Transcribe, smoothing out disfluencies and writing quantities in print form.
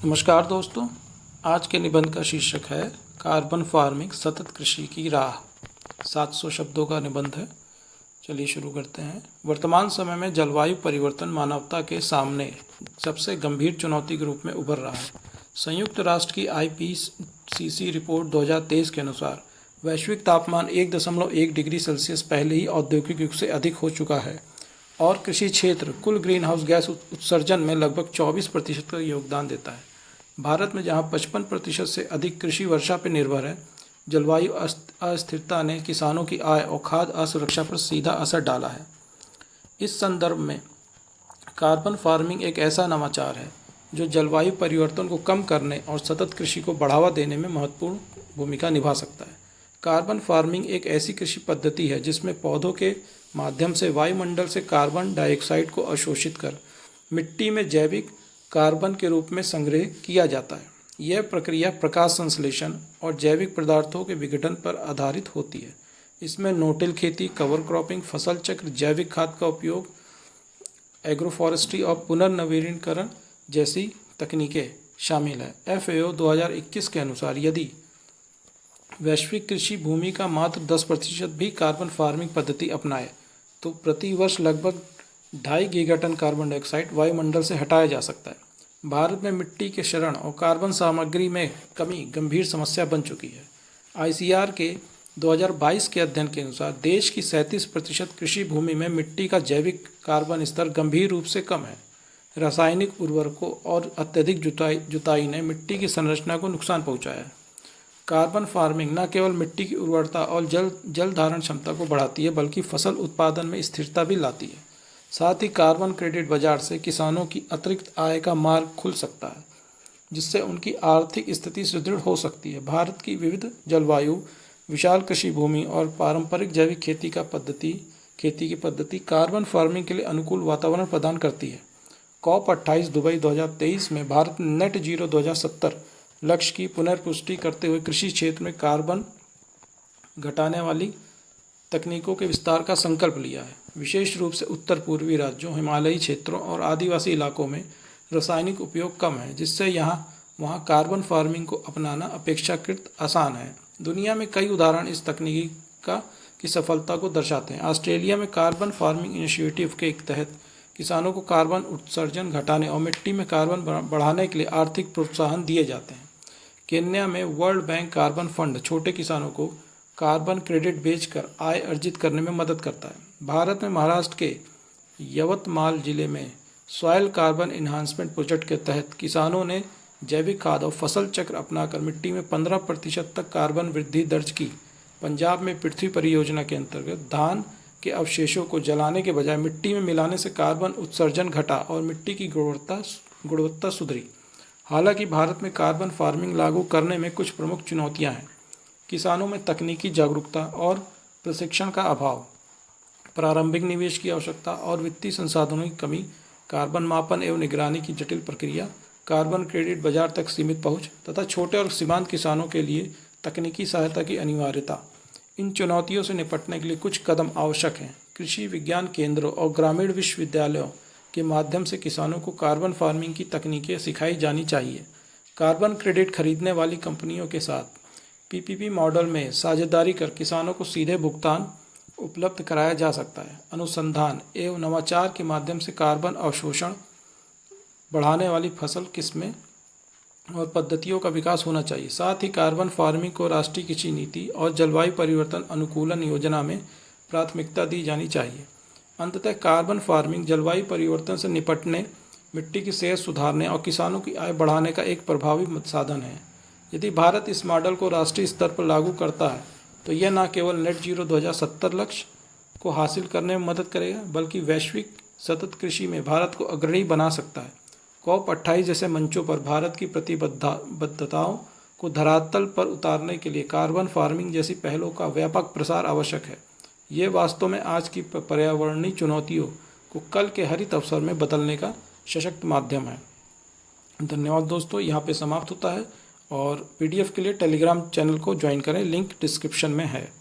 नमस्कार दोस्तों, आज के निबंध का शीर्षक है कार्बन फार्मिंग सतत कृषि की राह। 700 शब्दों का निबंध है। चलिए शुरू करते हैं। वर्तमान समय में जलवायु परिवर्तन मानवता के सामने सबसे गंभीर चुनौती के रूप में उभर रहा है। संयुक्त राष्ट्र की आईपीसीसी रिपोर्ट 2023 के अनुसार वैश्विक तापमान 1.1 डिग्री सेल्सियस पहले ही औद्योगिक युग से अधिक हो चुका है और कृषि क्षेत्र कुल ग्रीन हाउस गैस उत्सर्जन में लगभग 24% का योगदान देता है। भारत में जहां 55% से अधिक कृषि वर्षा पर निर्भर है, जलवायु अस्थिरता ने किसानों की आय और खाद्य असुरक्षा पर सीधा असर डाला है। इस संदर्भ में कार्बन फार्मिंग एक ऐसा नवाचार है जो जलवायु परिवर्तन को कम करने और सतत कृषि को बढ़ावा देने में महत्वपूर्ण भूमिका निभा सकता है। कार्बन फार्मिंग एक ऐसी कृषि पद्धति है जिसमें पौधों के माध्यम से वायुमंडल से कार्बन डाइऑक्साइड को अवशोषित कर मिट्टी में जैविक कार्बन के रूप में संग्रह किया जाता है। यह प्रक्रिया प्रकाश संश्लेषण और जैविक पदार्थों के विघटन पर आधारित होती है। इसमें नो-टिल खेती, कवर क्रॉपिंग, फसल चक्र, जैविक खाद का उपयोग, एग्रोफॉरेस्ट्री और पुनर्नवीनीकरण जैसी तकनीकें शामिल है। FAO 2021 के अनुसार यदि वैश्विक कृषि भूमि का मात्र 10% भी कार्बन फार्मिंग पद्धति अपनाए तो प्रति वर्ष लगभग 2.5 गीगाटन कार्बन डाइऑक्साइड वायुमंडल से हटाया जा सकता है। भारत में मिट्टी के क्षरण और कार्बन सामग्री में कमी गंभीर समस्या बन चुकी है। ICAR के 2022 के अध्ययन के अनुसार देश की 37% कृषि भूमि में मिट्टी का जैविक कार्बन स्तर गंभीर रूप से कम है। रासायनिक उर्वरकों और अत्यधिक जुताई ने मिट्टी की संरचना को नुकसान पहुंचाया है। कार्बन फार्मिंग न केवल मिट्टी की उर्वरता और जल धारण क्षमता को बढ़ाती है बल्कि फसल उत्पादन में स्थिरता भी लाती है। साथ ही कार्बन क्रेडिट बाजार से किसानों की अतिरिक्त आय का मार्ग खुल सकता है, जिससे उनकी आर्थिक स्थिति सुदृढ़ हो सकती है। भारत की विविध जलवायु, विशाल कृषि भूमि और पारंपरिक जैविक खेती की पद्धति कार्बन फार्मिंग के लिए अनुकूल वातावरण प्रदान करती है। COP28 दुबई 2023 में भारत ने नेट जीरो 2070 लक्ष्य की पुनर्पुष्टि करते हुए कृषि क्षेत्र में कार्बन घटाने वाली तकनीकों के विस्तार का संकल्प लिया है। विशेष रूप से उत्तर पूर्वी राज्यों, हिमालयी क्षेत्रों और आदिवासी इलाकों में रासायनिक उपयोग कम है, जिससे वहाँ कार्बन फार्मिंग को अपनाना अपेक्षाकृत आसान है। दुनिया में कई उदाहरण इस तकनीकी की सफलता को दर्शाते हैं। ऑस्ट्रेलिया में कार्बन फार्मिंग इनिशिएटिव के तहत किसानों को कार्बन उत्सर्जन घटाने और मिट्टी में कार्बन बढ़ाने के लिए आर्थिक प्रोत्साहन दिए जाते हैं। केन्या में वर्ल्ड बैंक कार्बन फंड छोटे किसानों को कार्बन क्रेडिट बेचकर आय अर्जित करने में मदद करता है। भारत में महाराष्ट्र के यवतमाल जिले में सॉयल कार्बन इन्हांसमेंट प्रोजेक्ट के तहत किसानों ने जैविक खाद और फसल चक्र अपनाकर मिट्टी में 15% तक कार्बन वृद्धि दर्ज की। पंजाब में पृथ्वी परियोजना के अंतर्गत धान के अवशेषों को जलाने के बजाय मिट्टी में मिलाने से कार्बन उत्सर्जन घटा और मिट्टी की गुणवत्ता सुधरी। हालांकि भारत में कार्बन फार्मिंग लागू करने में कुछ प्रमुख चुनौतियां हैं। किसानों में तकनीकी जागरूकता और प्रशिक्षण का अभाव, प्रारंभिक निवेश की आवश्यकता और वित्तीय संसाधनों की कमी, कार्बन मापन एवं निगरानी की जटिल प्रक्रिया, कार्बन क्रेडिट बाजार तक सीमित पहुंच तथा छोटे और सीमांत किसानों के लिए तकनीकी सहायता की अनिवार्यता। इन चुनौतियों से निपटने के लिए कुछ कदम आवश्यक हैं। कृषि विज्ञान केंद्रों और ग्रामीण विश्वविद्यालयों के माध्यम से किसानों को कार्बन फार्मिंग की तकनीकें सिखाई जानी चाहिए। कार्बन क्रेडिट खरीदने वाली कंपनियों के साथ PPP मॉडल में साझेदारी कर किसानों को सीधे भुगतान उपलब्ध कराया जा सकता है। अनुसंधान एवं नवाचार के माध्यम से कार्बन अवशोषण बढ़ाने वाली फसल किस्में और पद्धतियों का विकास होना चाहिए। साथ ही कार्बन फार्मिंग को राष्ट्रीय कृषि नीति और जलवायु परिवर्तन अनुकूलन योजना में प्राथमिकता दी जानी चाहिए। अंततः कार्बन फार्मिंग जलवायु परिवर्तन से निपटने, मिट्टी की सेहत सुधारने और किसानों की आय बढ़ाने का एक प्रभावी साधन है। यदि भारत इस मॉडल को राष्ट्रीय स्तर पर लागू करता है तो यह न केवल नेट जीरो 2070 लक्ष्य को हासिल करने में मदद करेगा बल्कि वैश्विक सतत कृषि में भारत को अग्रणी बना सकता है। COP28 जैसे मंचों पर भारत की प्रतिबद्धताओं को धरातल पर उतारने के लिए कार्बन फार्मिंग जैसी पहलों का व्यापक प्रसार आवश्यक है। ये वास्तव में आज की पर्यावरणीय चुनौतियों को कल के हरित अवसर में बदलने का सशक्त माध्यम है। धन्यवाद दोस्तों, यहाँ पे समाप्त होता है और PDF के लिए टेलीग्राम चैनल को ज्वाइन करें, लिंक डिस्क्रिप्शन में है।